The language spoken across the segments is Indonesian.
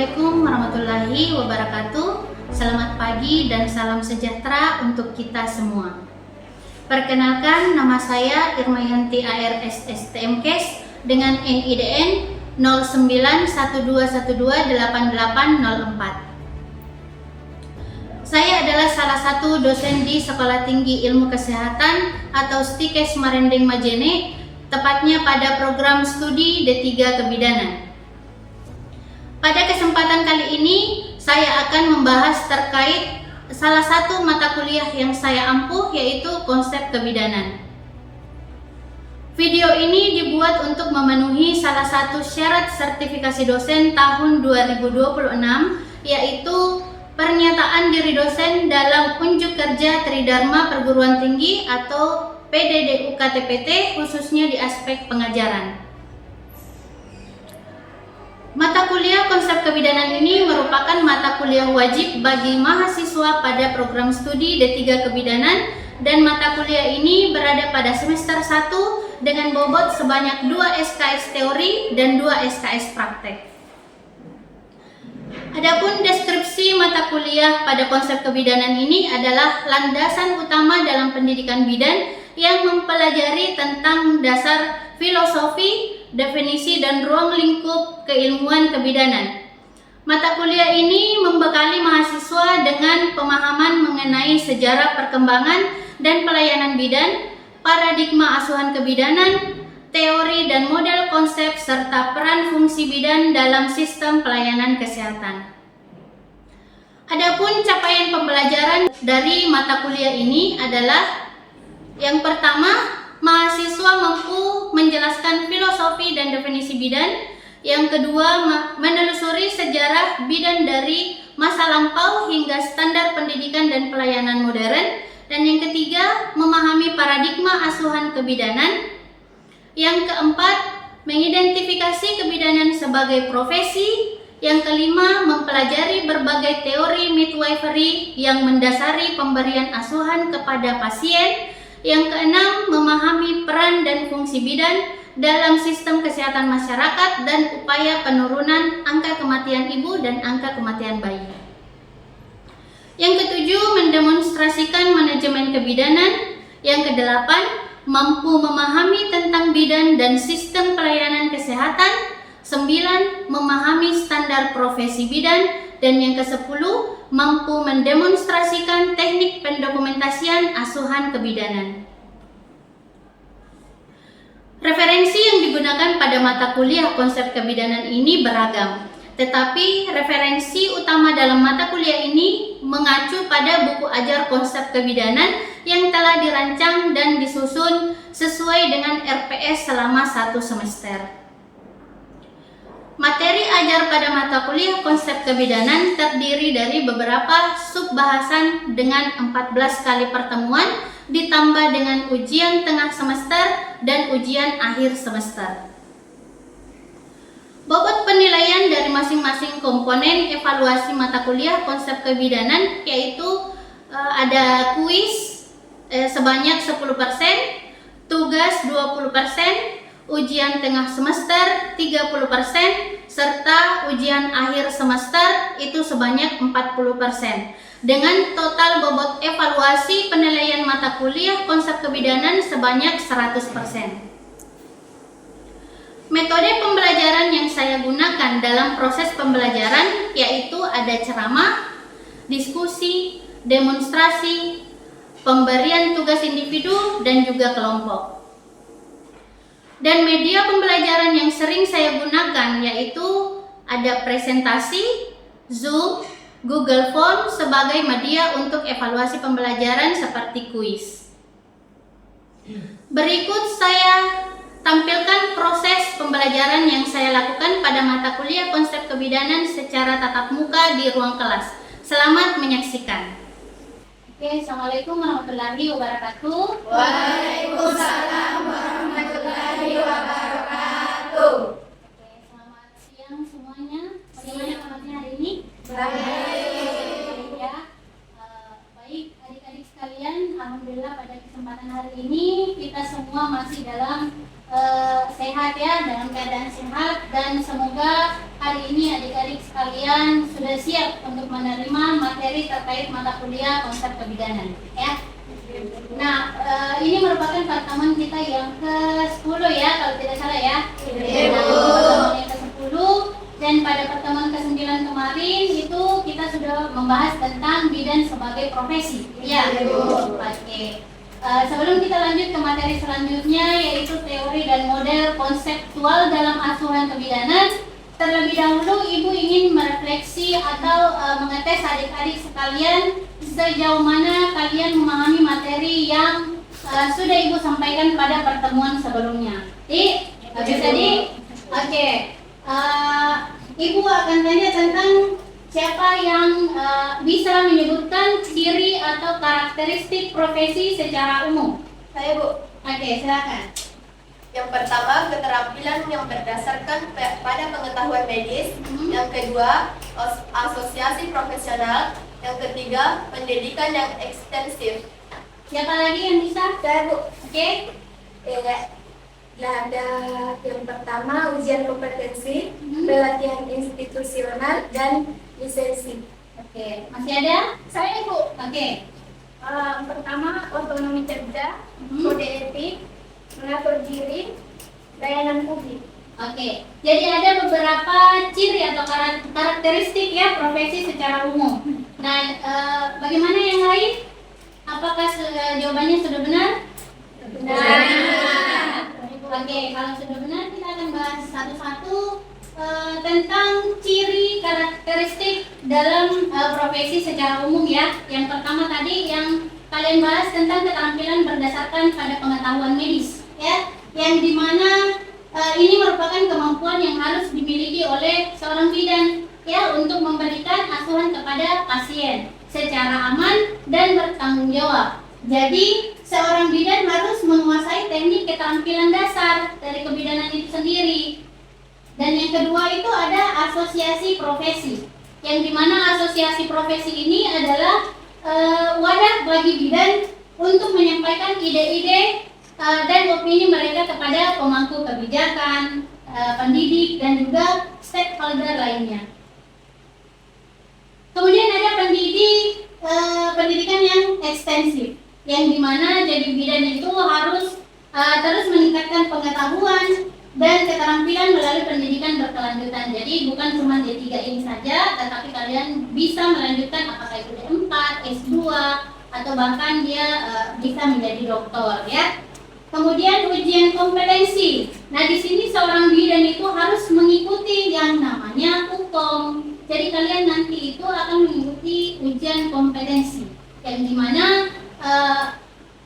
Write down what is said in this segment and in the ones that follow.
Assalamualaikum warahmatullahi wabarakatuh. Selamat pagi dan salam sejahtera untuk kita semua. Perkenalkan, nama saya Irmayanti ARS STMKes dengan NIDN 0912128804. Saya adalah salah satu dosen di Sekolah Tinggi Ilmu Kesehatan atau STIKes Marendeng Majene, tepatnya pada program studi D3 Kebidanan. Pada kesempatan kali ini, saya akan membahas terkait salah satu mata kuliah yang saya ampuh, yaitu konsep kebidanan. Video ini dibuat untuk memenuhi salah satu syarat sertifikasi dosen tahun 2026, yaitu pernyataan diri dosen dalam unjuk kerja Tridharma Perguruan Tinggi atau PDDUK-TPT, khususnya di aspek pengajaran. Mata kuliah konsep kebidanan ini merupakan mata kuliah wajib bagi mahasiswa pada program studi D3 Kebidanan, dan mata kuliah ini berada pada semester 1 dengan bobot sebanyak 2 SKS teori dan 2 SKS praktek. Adapun deskripsi mata kuliah pada konsep kebidanan ini adalah landasan utama dalam pendidikan bidan yang mempelajari tentang dasar filosofi, definisi, dan ruang lingkup keilmuan kebidanan. Mata kuliah ini membekali mahasiswa dengan pemahaman mengenai sejarah perkembangan dan pelayanan bidan, paradigma asuhan kebidanan, teori dan model konsep, serta peran fungsi bidan dalam sistem pelayanan kesehatan. Adapun capaian pembelajaran dari mata kuliah ini adalah: yang pertama, mahasiswa mampu menjelaskan filosofi dan definisi bidan. Yang kedua, menelusuri sejarah bidan dari masa lampau hingga standar pendidikan dan pelayanan modern. Dan yang ketiga, memahami paradigma asuhan kebidanan. Yang keempat, mengidentifikasi kebidanan sebagai profesi. Yang kelima, mempelajari berbagai teori midwifery yang mendasari pemberian asuhan kepada pasien. Yang keenam, memahami peran dan fungsi bidan dalam sistem kesehatan masyarakat dan upaya penurunan angka kematian ibu dan angka kematian bayi. Yang ketujuh, mendemonstrasikan manajemen kebidanan. Yang kedelapan, mampu memahami tentang bidan dan sistem pelayanan kesehatan. 9, memahami standar profesi bidan. Dan yang ke-10, mampu mendemonstrasikan teknik pendokumentasian asuhan kebidanan. Referensi yang digunakan pada mata kuliah konsep kebidanan ini beragam, tetapi referensi utama dalam mata kuliah ini mengacu pada buku ajar konsep kebidanan yang telah dirancang dan disusun sesuai dengan RPS selama 1 semester. Materi ajar pada mata kuliah konsep kebidanan terdiri dari beberapa subbahasan dengan 14 kali pertemuan, ditambah dengan ujian tengah semester dan ujian akhir semester. Bobot penilaian dari masing-masing komponen evaluasi mata kuliah konsep kebidanan yaitu ada kuis sebanyak 10%, tugas 20%, ujian tengah semester 30%, serta ujian akhir semester itu sebanyak 40%. Dengan total bobot evaluasi penilaian mata kuliah konsep kebidanan sebanyak 100%. Metode pembelajaran yang saya gunakan dalam proses pembelajaran yaitu ada ceramah, diskusi, demonstrasi, pemberian tugas individu, dan juga kelompok. Dan media pembelajaran yang sering saya gunakan yaitu ada presentasi, Zoom, Google Form sebagai media untuk evaluasi pembelajaran seperti kuis. Berikut saya tampilkan proses pembelajaran yang saya lakukan pada mata kuliah konsep kebidanan secara tatap muka di ruang kelas. Selamat menyaksikan. Oke, Assalamualaikum warahmatullahi wabarakatuh. Waalaikumsalam warahmatullahi wabarakatuh. Oke, selamat siang semuanya. Bagaimana kabarnya hari ini? Baik. Ya, baik adik-adik sekalian. Alhamdulillah pada kesempatan hari ini kita semua masih dalam sehat ya, dalam keadaan sehat, dan semoga hari ini adik-adik sekalian sudah siap untuk menerima materi terkait mata kuliah konsep kebidanan, ya. Nah, ini merupakan pertemuan kita yang ke-10 ya, kalau tidak salah ya. Pertemuan yang ke-10, dan pada pertemuan ke-9 kemarin itu kita sudah membahas tentang bidan sebagai profesi. Ya. Oke. Sebelum kita lanjut ke materi selanjutnya, yaitu teori dan model konseptual dalam asuhan kebidanan, terlebih dahulu Ibu ingin merefleksi atau mengetes adik-adik sekalian sejauh mana kalian memahami materi yang sudah Ibu sampaikan pada pertemuan sebelumnya. Bisa Oke. Ibu akan tanya tentang siapa yang bisa menyebutkan ciri atau karakteristik profesi secara umum? Saya, Bu. Oke, silakan. Yang pertama, keterampilan yang berdasarkan pada pengetahuan medis. Yang kedua, asosiasi profesional. Yang ketiga, pendidikan yang ekstensif. Siapa lagi yang bisa? Saya, Bu. Oke. Ada yang pertama, ujian kompetensi, pelatihan institusional, dan lisensi. Oke, masih ada? Saya, Bu. Oke. Pertama, otonomi kerja, kode etik, mengatur diri, layanan publik. Oke. Jadi ada beberapa ciri atau karakteristik ya profesi secara umum. Nah, bagaimana yang lain? Apakah jawabannya sudah benar? Benar. Oke, kalau sudah benar kita akan bahas satu-satu tentang ciri karakteristik dalam profesi secara umum ya. Yang pertama tadi yang kalian bahas tentang keterampilan berdasarkan pada pengetahuan medis ya, yang dimana ini merupakan kemampuan yang harus dimiliki oleh seorang bidan ya untuk memberikan asuhan kepada pasien secara aman dan bertanggung jawab. Jadi seorang bidan harus menguasai teknik keterampilan dasar dari kebidanan itu sendiri. Dan yang kedua itu ada asosiasi profesi, yang dimana asosiasi profesi ini adalah wadah bagi bidan untuk menyampaikan ide-ide dan opini mereka kepada pemangku kebijakan, pendidik, dan juga stakeholder lainnya. Kemudian ada pendidikan yang ekstensif, yang dimana jadi bidan itu harus terus meningkatkan pengetahuan dan keterampilan melalui pendidikan berkelanjutan. Jadi bukan cuma D3 ini saja, tetapi kalian bisa melanjutkan apakah itu D4, S2, atau bahkan dia bisa menjadi doktor ya. Kemudian ujian kompetensi. Nah, di sini seorang bidan itu harus mengikuti yang namanya UKOM. Jadi kalian nanti itu akan mengikuti ujian kompetensi, yang dimana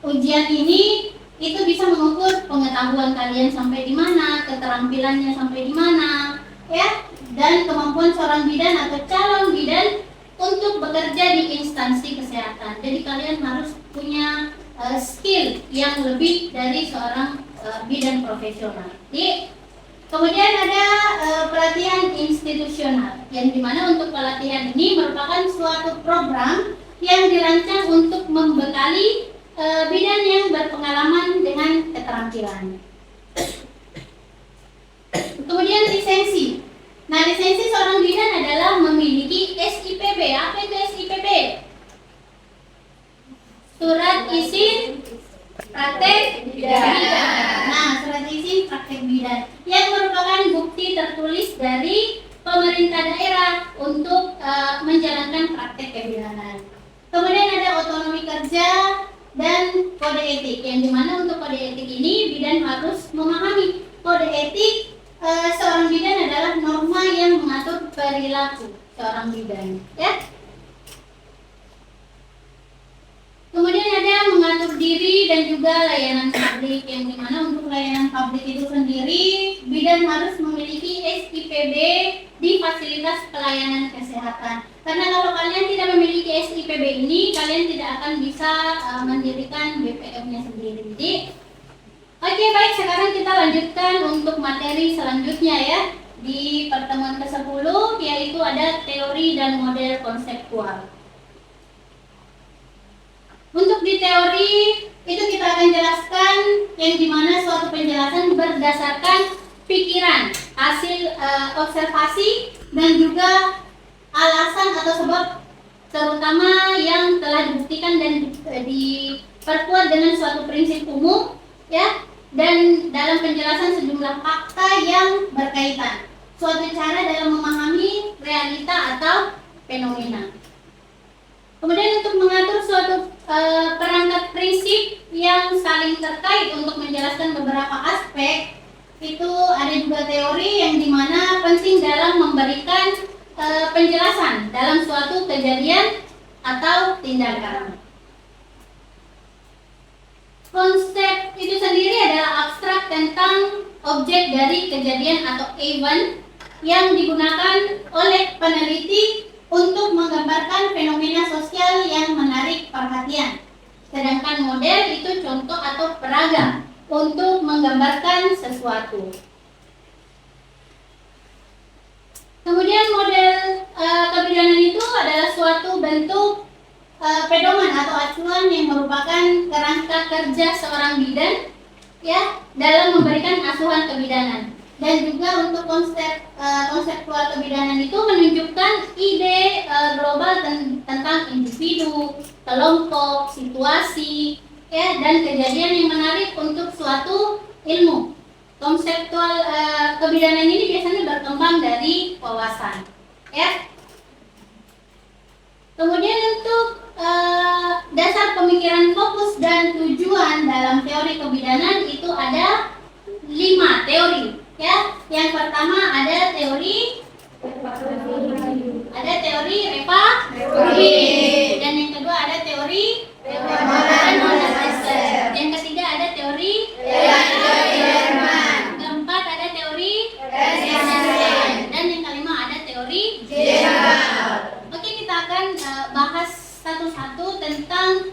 ujian ini itu bisa mengukur pengetahuan kalian sampai di mana, keterampilannya sampai di mana, ya, dan kemampuan seorang bidan atau calon bidan untuk bekerja di instansi kesehatan. Jadi kalian harus punya skill yang lebih dari seorang bidan profesional. Jadi, kemudian ada pelatihan institusional, yang dimana untuk pelatihan ini merupakan suatu program yang dirancang untuk membekali bidan yang berpengalaman dengan keterampilan. Kemudian lisensi. Nah, lisensi seorang bidan adalah memiliki SIPB. Apa itu SIPB? Surat izin praktek bidan. Nah, surat izin praktek bidan yang merupakan bukti tertulis dari pemerintah daerah untuk menjalankan praktek kebidanan. Kemudian ada otonomi kerja dan kode etik, yang dimana untuk kode etik ini bidan harus memahami. Kode etik seorang bidan adalah norma yang mengatur perilaku seorang bidan ya. Kemudian ada mengatur diri dan juga layanan publik, yang dimana untuk layanan publik itu sendiri bidan harus memiliki SIPB di fasilitas pelayanan kesehatan. Karena kalau kalian tidak memiliki SIPB ini, kalian tidak akan bisa mendirikan BPM-nya sendiri. Jadi, oke, baik, sekarang kita lanjutkan untuk materi selanjutnya ya. Di pertemuan ke-10 yaitu ada teori dan model konseptual. Untuk di teori itu kita akan jelaskan yang dimana suatu penjelasan berdasarkan pikiran, hasil observasi dan juga alasan atau sebab terutama yang telah dibuktikan dan diperkuat dengan suatu prinsip umum, ya, dan dalam penjelasan sejumlah fakta yang berkaitan, suatu cara dalam memahami realita atau fenomena. Kemudian untuk mengatur suatu perangkat prinsip yang saling terkait untuk menjelaskan beberapa aspek, itu ada juga teori yang dimana penting dalam memberikan penjelasan dalam suatu kejadian atau tindakan. Konsep itu sendiri adalah abstrak tentang objek dari kejadian atau event yang digunakan oleh peneliti untuk menggambarkan fenomena sosial yang menarik perhatian. Sedangkan model itu contoh atau peraga untuk menggambarkan sesuatu. Kemudian model kebidanan itu adalah suatu bentuk pedoman atau acuan yang merupakan kerangka kerja seorang bidan, ya, dalam memberikan asuhan kebidanan. Dan juga untuk konseptual kebidanan itu menunjukkan ide global tentang individu, kelompok, situasi, ya, dan kejadian yang menarik untuk suatu ilmu. Konseptual kebidanan ini biasanya berkembang dari wawasan, ya. Kemudian untuk dasar pemikiran fokus dan tujuan dalam teori kebidanan itu ada 5 teori, ya. Yang pertama ada teori Reva-Rubin, dan yang kedua ada teori yang ketiga ada teori keempat ada teori dan yang kelima ada teori Oke, kita akan bahas satu-satu tentang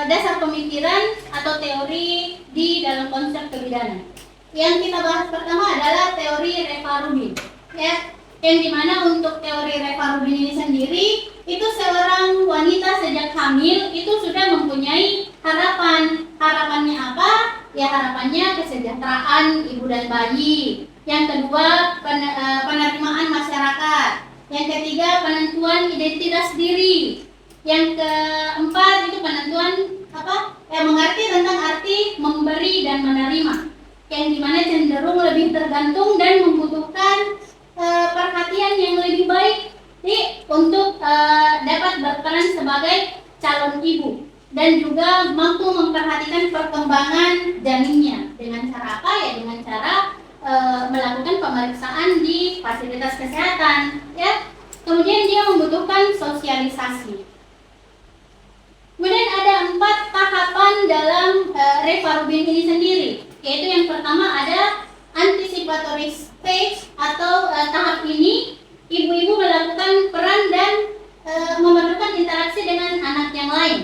dasar pemikiran atau teori di dalam konsep kebidanan. Yang kita bahas pertama adalah teori Reva-Rubin, ya, yang dimana untuk teori Reva-Rubin ini sendiri itu seorang wanita sejak hamil itu sudah mempunyai harapan. Harapannya apa? Ya, harapannya kesejahteraan ibu dan bayi. Yang kedua, penerimaan masyarakat. Yang ketiga, penentuan identitas diri. Yang keempat itu penentuan mengerti tentang arti memberi dan menerima, yang dimana cenderung lebih tergantung dan membutuhkan perhatian yang lebih baik untuk dapat berperan sebagai calon ibu, dan juga mampu memperhatikan perkembangan janinnya dengan cara apa? Ya, dengan cara melakukan pemeriksaan di fasilitas kesehatan, ya. Kemudian dia membutuhkan sosialisasi. Kemudian ada 4 tahapan dalam Reva-Rubin ini sendiri, yaitu yang pertama ada anticipatory stage atau tahap ini ibu-ibu melakukan peran dan memerlukan interaksi dengan anak yang lain.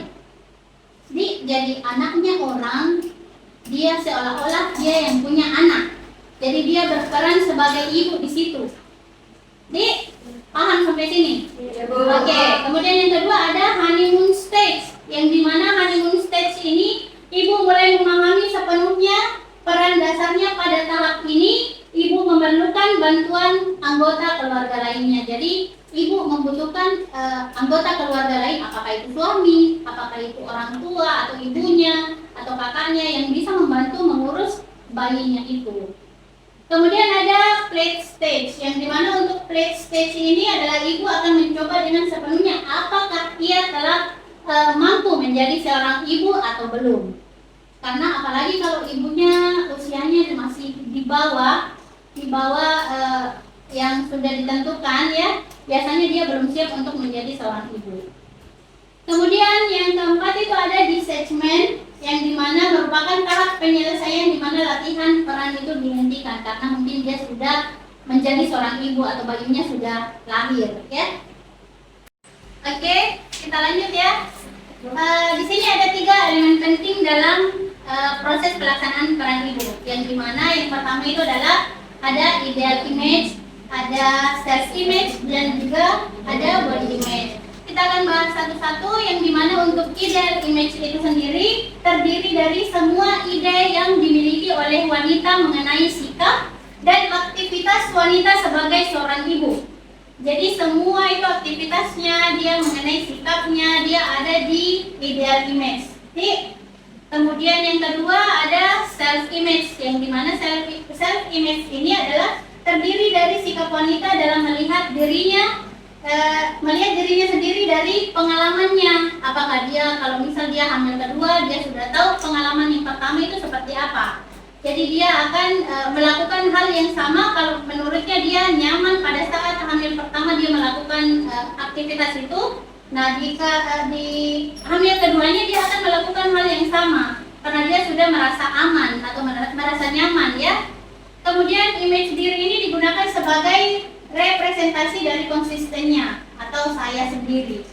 Jadi anaknya orang, dia seolah-olah dia yang punya anak. Jadi dia berperan sebagai ibu di situ. Paham sampai sini? Oke. Kemudian yang kedua ada honeymoon stage, yang dimana honeymoon stage ini ibu mulai memahami sepenuhnya peran dasarnya. Pada tahap ini ibu memerlukan bantuan anggota keluarga lainnya. Jadi ibu membutuhkan anggota keluarga lain, apakah itu suami, apakah itu orang tua atau ibunya atau kakaknya yang bisa membantu mengurus bayinya itu. Kemudian ada plate stage, yang dimana untuk plate stage ini adalah ibu akan mencoba dengan sepenuhnya apakah ia telah mampu menjadi seorang ibu atau belum. Karena apalagi kalau ibunya usianya masih di bawah yang sudah ditentukan, ya, biasanya dia belum siap untuk menjadi seorang ibu. Kemudian yang keempat itu ada disagement, yang dimana merupakan tahap penyelesaian dimana latihan peran itu dihentikan karena mungkin dia sudah menjadi seorang ibu atau bayinya sudah lahir, ya. Oke, kita lanjut ya. Di sini ada 3 elemen penting dalam proses pelaksanaan peran ibu, yang dimana yang pertama itu adalah ada ideal image, ada self image, dan juga ada body image. Kita akan bahas satu-satu, yang dimana untuk ideal image itu sendiri terdiri dari semua ide yang dimiliki oleh wanita mengenai sikap dan aktivitas wanita sebagai seorang ibu. Jadi semua itu aktivitasnya, dia mengenai sikapnya, dia ada di ideal image. Kemudian yang kedua ada self image, yang dimana self image ini adalah terdiri dari sikap wanita dalam melihat dirinya sendiri dari pengalamannya. Apakah dia, kalau misal dia hamil kedua, dia sudah tahu pengalaman yang pertama itu seperti apa. Jadi dia akan melakukan hal yang sama kalau menurutnya dia nyaman pada saat hamil pertama dia melakukan aktivitas itu. Nah, jika di hamil keduanya dia akan melakukan hal yang sama karena dia sudah merasa aman atau merasa nyaman, ya. Kemudian image diri ini digunakan sebagai representasi dari konsistennya atau saya sendiri.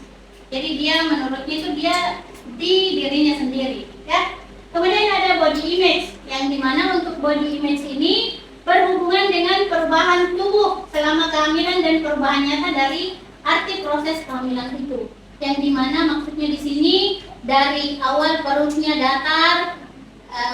Jadi dia menurutnya itu dia di dirinya sendiri, ya. Kemudian ada body image, yang dimana untuk body image ini berhubungan dengan perubahan tubuh selama kehamilan dan perubahan nyata dari arti proses kehamilan itu, yang dimana maksudnya di sini dari awal perutnya datar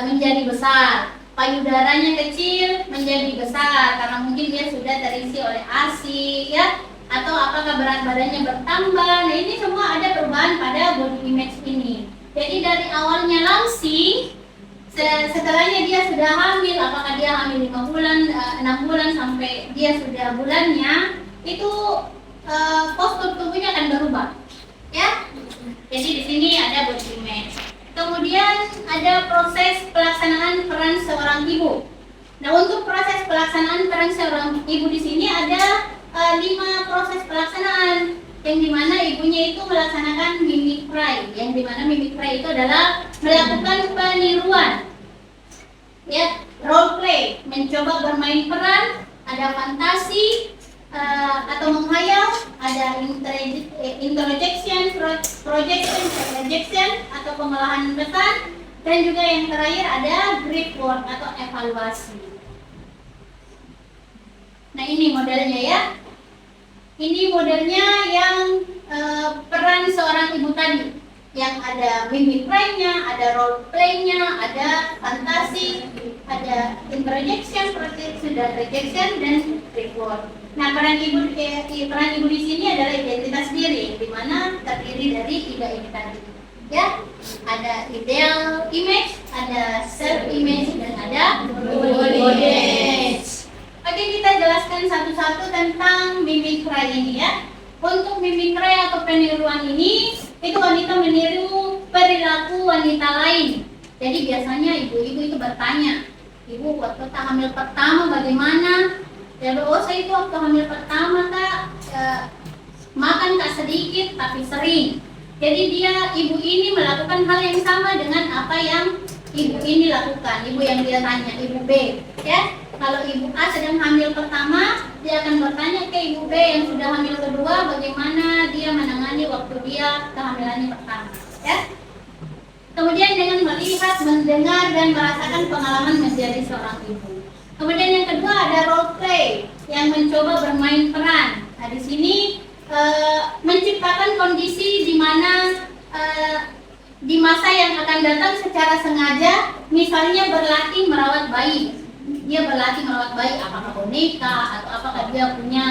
menjadi besar, payudaranya kecil menjadi besar karena mungkin dia sudah terisi oleh ASI, ya, atau apakah berat badannya bertambah. Nah, ini semua ada perubahan pada body image ini. Jadi dari awalnya langsing, setelahnya dia sudah hamil, apakah dia hamil 5 bulan, 6 bulan sampai dia sudah bulannya, itu postur tubuhnya akan berubah, ya. Jadi di sini ada body image. Kemudian ada proses pelaksanaan peran seorang ibu. Nah, untuk proses pelaksanaan peran seorang ibu di sini ada 5 proses pelaksanaan, yang dimana ibunya itu melaksanakan mimicry, yang dimana mimicry itu adalah melakukan peniruan, ya, role play, mencoba bermain peran, ada fantasi atau menghayal, ada introjection, projection atau pengolahan pesan, dan juga yang terakhir ada brief work atau evaluasi. Nah, ini modelnya, ya. Ini modelnya yang peran seorang ibu tadi, yang ada mimicry-nya, ada role play-nya, ada fantasi, ada introjection, projection, dan rejection, dan reward. Nah, peran ibu di sini adalah identitas diri, di mana terdiri dari 3 ini tadi, ya. Ada ideal image, ada self image, dan ada body image. Oke, kita jelaskan satu-satu tentang mimicry ini, ya. Untuk mimicry atau peniruan ini, itu wanita meniru perilaku wanita lain. Jadi biasanya ibu-ibu itu bertanya, ibu waktu tak hamil pertama bagaimana? Ya, saya itu waktu hamil pertama Kak makan tak sedikit tapi sering. Jadi ibu ini melakukan hal yang sama dengan apa yang ibu ini lakukan. Ibu yang dia tanya, ibu B, ya. Kalau ibu A sedang hamil pertama, dia akan bertanya ke ibu B yang sudah hamil kedua bagaimana dia menangani waktu dia kehamilannya pertama, ya. Kemudian dengan melihat, mendengar, dan merasakan pengalaman menjadi seorang ibu. Kemudian yang kedua ada role play, yang mencoba bermain peran. Nah, di sini menciptakan kondisi di mana di masa yang akan datang secara sengaja, misalnya berlatih merawat bayi. Dia berlatih merawat bayi, apakah boneka atau apakah dia punya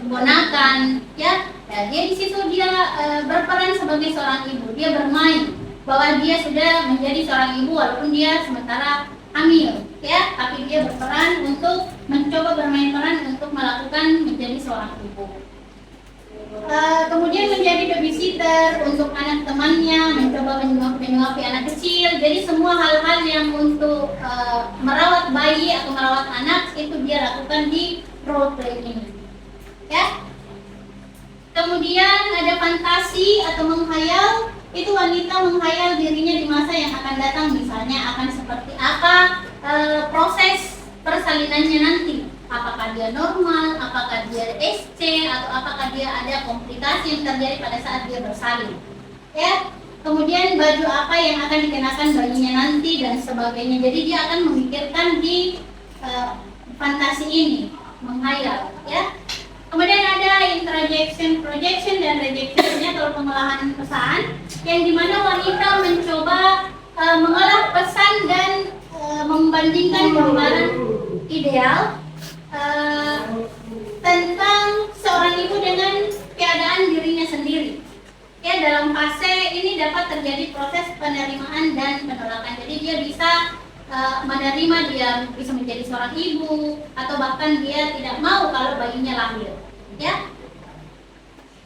ponakan, ya. Nah, dia di situ dia berperan sebagai seorang ibu. Dia bermain bahwa dia sudah menjadi seorang ibu walaupun dia sementara hamil, ya. Tapi dia berperan untuk mencoba bermain peran untuk melakukan menjadi seorang ibu. Kemudian menjadi babysitter untuk anak temannya, mencoba menyuapi anak kecil. Jadi semua hal-hal yang untuk merawat bayi atau merawat anak itu dia lakukan di role play ini, ya. Kemudian ada fantasi atau menghayal. Itu wanita menghayal dirinya di masa yang akan datang, misalnya akan seperti apa proses persalinannya nanti. Apakah dia normal, apakah dia SC, atau apakah dia ada komplikasi yang terjadi pada saat dia bersalin, ya. Kemudian baju apa yang akan dikenakan bayinya nanti dan sebagainya. Jadi dia akan memikirkan di fantasi ini, menghayal, ya. Kemudian ada introjection, projection, dan rejection-nya atau pengolahan pesan, yang dimana wanita mencoba mengolah pesan dan membandingkan gambaran ideal tentang seorang dengan keadaan dirinya sendiri. Ya, dalam fase ini dapat terjadi proses penerimaan dan penolakan. Jadi dia bisa menerima, dia bisa menjadi seorang ibu, atau bahkan dia tidak mau kalau bayinya lahir. Ya.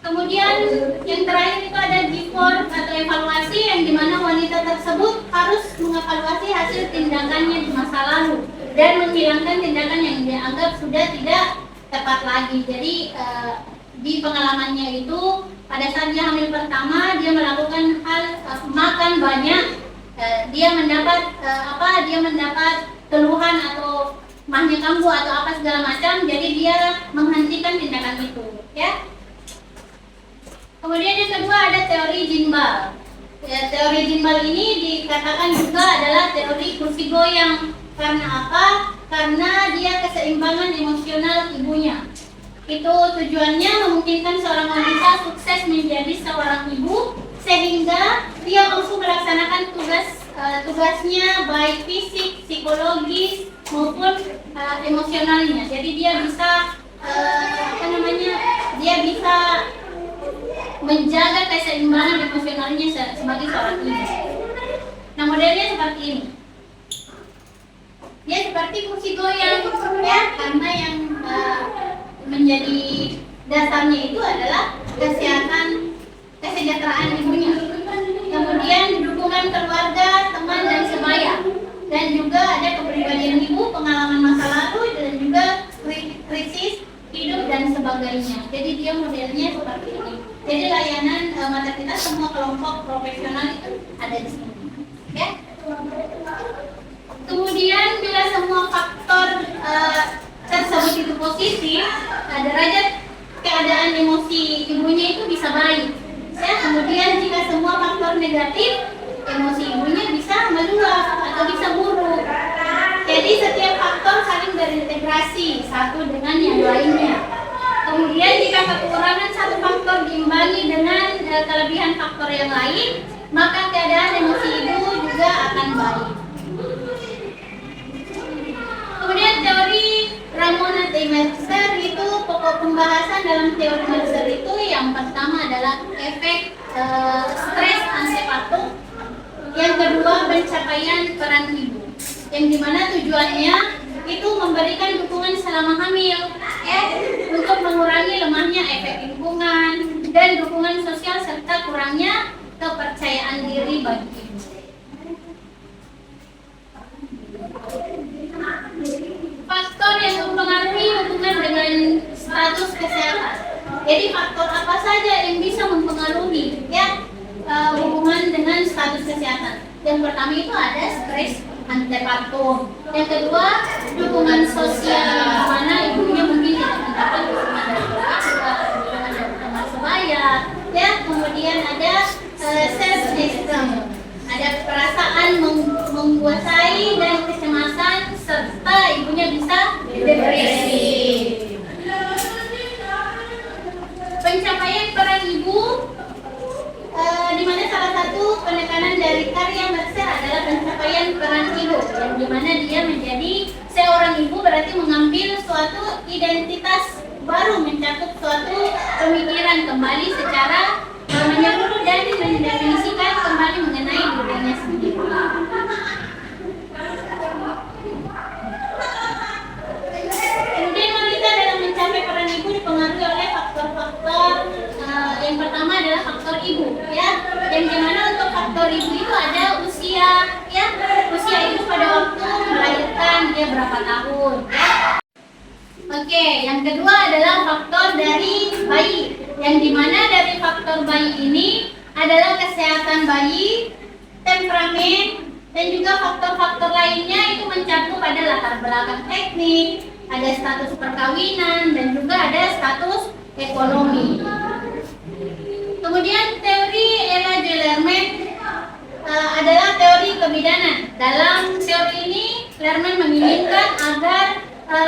Kemudian yang terakhir itu ada before atau evaluasi, yang dimana wanita tersebut harus mengevaluasi hasil tindakannya di masa lalu dan menghilangkan tindakan yang dianggap sudah tidak tepat lagi. Jadi di pengalamannya itu pada saat dia hamil pertama, dia melakukan hal makan banyak, dia mendapat keluhan atau mahnya kambuh atau apa segala macam, jadi dia menghentikan tindakan itu, ya. Kemudian yang kedua ada teori Jinbal. Ya, teori Jinbal ini dikatakan juga adalah teori kursi goyang. Karena apa? Karena dia keseimbangan emosional ibunya. Itu tujuannya memungkinkan seorang wanita sukses menjadi seorang ibu sehingga dia mampu melaksanakan tugasnya baik fisik, psikologis maupun emosionalnya. Jadi dia bisa dia bisa menjaga keseimbangan emosionalnya sebagai seorang ibu. Nah, modelnya seperti ini. Dia seperti kursi goyang, ya, karena yang menjadi dasarnya itu adalah kesejahteraan ibunya. Kemudian dukungan keluarga, teman dan sebaya. Dan juga ada kepribadian ibu, pengalaman masa lalu, dan juga krisis hidup dan sebagainya. Jadi dia modelnya seperti ini. Jadi layanan maternitas semua kelompok profesional itu ada di sini. Ya. Kemudian bila semua faktor tersebut itu positif, derajat keadaan emosi ibunya itu bisa baik. Ya. Kemudian jika semua faktor negatif, emosi ibunya bisa meluap atau bisa buruk. Jadi setiap faktor saling berintegrasi satu dengan yang lainnya. Kemudian jika kekurangan satu faktor diimbangi dengan kelebihan faktor yang lain, maka keadaan emosi ibu juga akan baik. Kemudian teori Ramona T. Mercer itu pokok pembahasan dalam teori Mercer itu yang pertama adalah efek stres antepartum, yang kedua pencapaian peran ibu, yang dimana tujuannya itu memberikan dukungan selama hamil, ya, untuk mengurangi lemahnya efek lingkungan dan dukungan sosial serta kurangnya kepercayaan diri bagi ibu. Faktor yang mempengaruhi hubungan dengan status kesehatan. Jadi faktor apa saja yang bisa mempengaruhi, ya, hubungan dengan status kesehatan? Yang pertama itu ada stres antepartum. Yang kedua, dukungan sosial, di mana ibunya mungkin tidak mendapat dukungan dari keluarga, dukungan dari teman sebaya, ya. Kemudian ada self-esteem, ada perasaan menguasai dan kecemasan serta ibunya bisa depresi. Pencapaian peran ibu, di mana salah satu penekanan dari karya Mercer adalah pencapaian peran ibu, yang dimana dia menjadi seorang ibu berarti mengambil suatu identitas baru, mencakup suatu pemikiran kembali secara menyeluruh dan mendefinisikan kembali mengenai dirinya sendiri. Kemudian wanita dalam mencapai peran ibu dipengaruhi oleh faktor-faktor. Yang pertama adalah faktor ibu, ya, yang dimana untuk faktor ibu itu ada usia, ya, usia ibu pada waktu melahirkan dia berapa tahun, ya. Oke, yang kedua adalah faktor dari bayi, yang dimana dari faktor bayi ini adalah kesehatan bayi, temperamen, dan juga faktor-faktor lainnya itu mencakup pada latar belakang teknik, ada status perkawinan, dan juga ada status ekonomi. Kemudian teori Ella Lerman adalah teori kebidanan. Dalam teori ini, Lerman menginginkan agar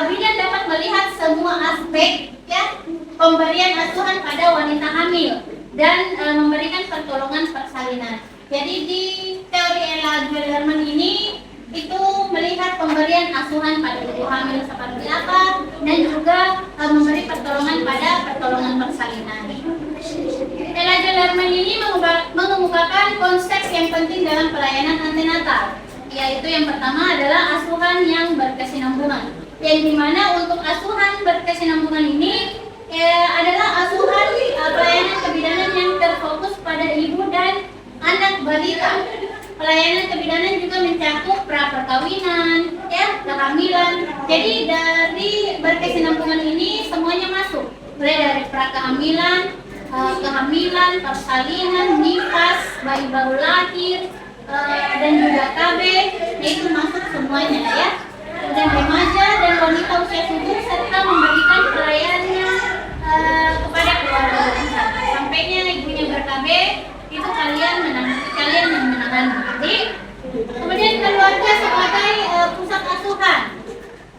bidan dapat melihat semua aspek, ya, pemberian asuhan pada wanita hamil dan memberikan pertolongan persalinan. Jadi di teori Ella Lerman ini itu melihat pemberian asuhan pada ibu hamil seperti apa, dan juga memberi pertolongan pada pertolongan persalinan. Elijah Lerman ini mengemukakan konsep yang penting dalam pelayanan antenatal, yaitu yang pertama adalah asuhan yang berkesinambungan, yang dimana untuk asuhan berkesinambungan ini adalah asuhan pelayanan kebidanan yang terfokus pada ibu dan anak balita. Pelayanan kebidanan juga mencakup pra-perkawinan, kehamilan. Jadi dari berkesinambungan ini semuanya masuk, mulai dari pra-kehamilan, kehamilan, persalinan, nifas, bayi baru lahir, dan juga KB, itu masuk semuanya ya. Dan remaja dan wanita usia subur serta memberikan pelayanannya kepada keluarga besar. Sampainya ibunya ber-KB, itu kalian yang menangani. Jadi kemudian keluarga sebagai pusat asuhan,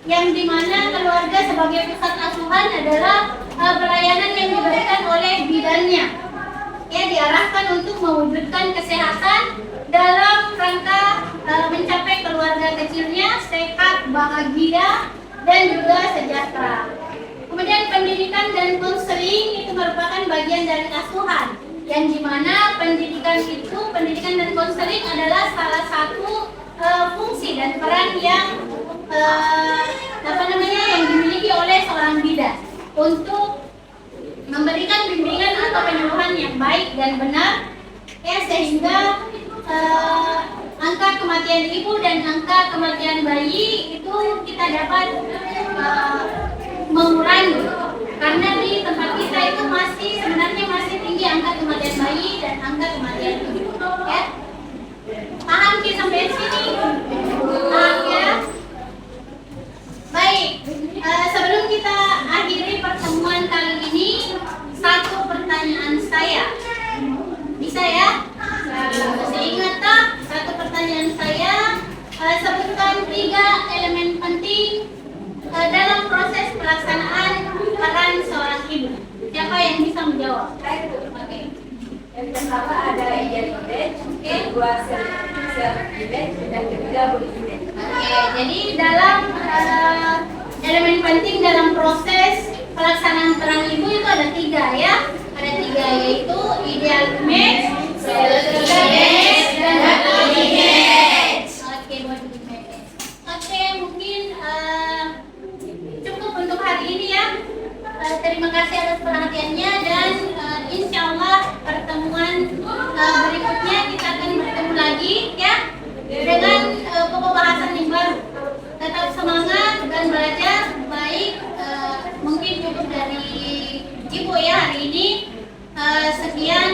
yang dimana keluarga sebagai pusat asuhan adalah pelayanan yang diberikan oleh bidannya, ya, diarahkan untuk mewujudkan kesehatan dalam rangka mencapai keluarga kecilnya sehat, bahagia, dan juga sejahtera. Kemudian pendidikan dan konseling itu merupakan bagian dari asuhan, yang dimana pendidikan dan konseling adalah salah satu fungsi dan peran yang yang dimiliki oleh seorang bidan untuk memberikan bimbingan atau penyuluhan yang baik dan benar, ya, sehingga angka kematian ibu dan angka kematian bayi itu kita dapat mengurangi, karena di tempat kita itu sebenarnya masih tinggi angka kematian bayi dan angka kematian ibu, ya. Paham kita sampai sini? Paham ya? Baik, sebelum kita akhiri pertemuan kali ini, satu pertanyaan saya. Bisa ya? Masih ingat tak? Satu pertanyaan saya, sebutkan 3 elemen penting dalam proses pelaksanaan peran seorang ibu. Siapa yang bisa menjawab? Oke. Yang pertama ada identitas, kedua self-image, dan ketiga body image. Oke, jadi dalam elemen penting dalam proses pelaksanaan peran ibu itu ada 3 ya. Ada 3, yaitu ideal image, self-image, dan body image. Oke, body image. Oke, mungkin cukup untuk hari ini ya. Terima kasih atas perhatiannya, dan insya Allah pertemuan berikutnya kita akan bertemu lagi ya, dengan pokok bahasan yang baru. Tetap semangat dan belajar baik. Mungkin cukup dari ibu ya hari ini. Sekian,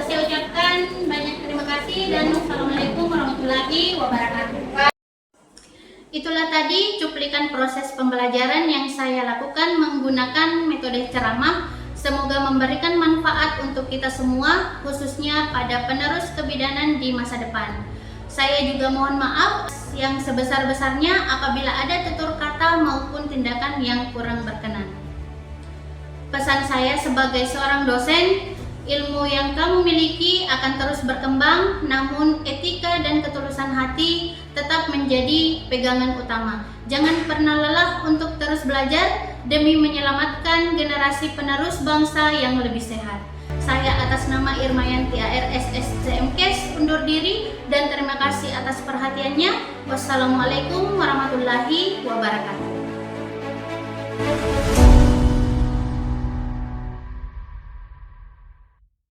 saya ucapkan banyak terima kasih dan wassalamualaikum warahmatullahi wabarakatuh. Itulah tadi cuplikan proses pembelajaran yang saya lakukan menggunakan metode ceramah. Semoga memberikan manfaat untuk kita semua, khususnya pada penerus kebidanan di masa depan. Saya juga mohon maaf yang sebesar-besarnya apabila ada tutur kata maupun tindakan yang kurang berkenan. Pesan saya sebagai seorang dosen, ilmu yang kamu miliki akan terus berkembang, namun etika dan ketulusan hati tetap menjadi pegangan utama. Jangan pernah lelah untuk terus belajar demi menyelamatkan generasi penerus bangsa yang lebih sehat. Saya atas nama Irmayanti ARS SCMKes undur diri dan terima kasih atas perhatiannya. Wassalamualaikum warahmatullahi wabarakatuh.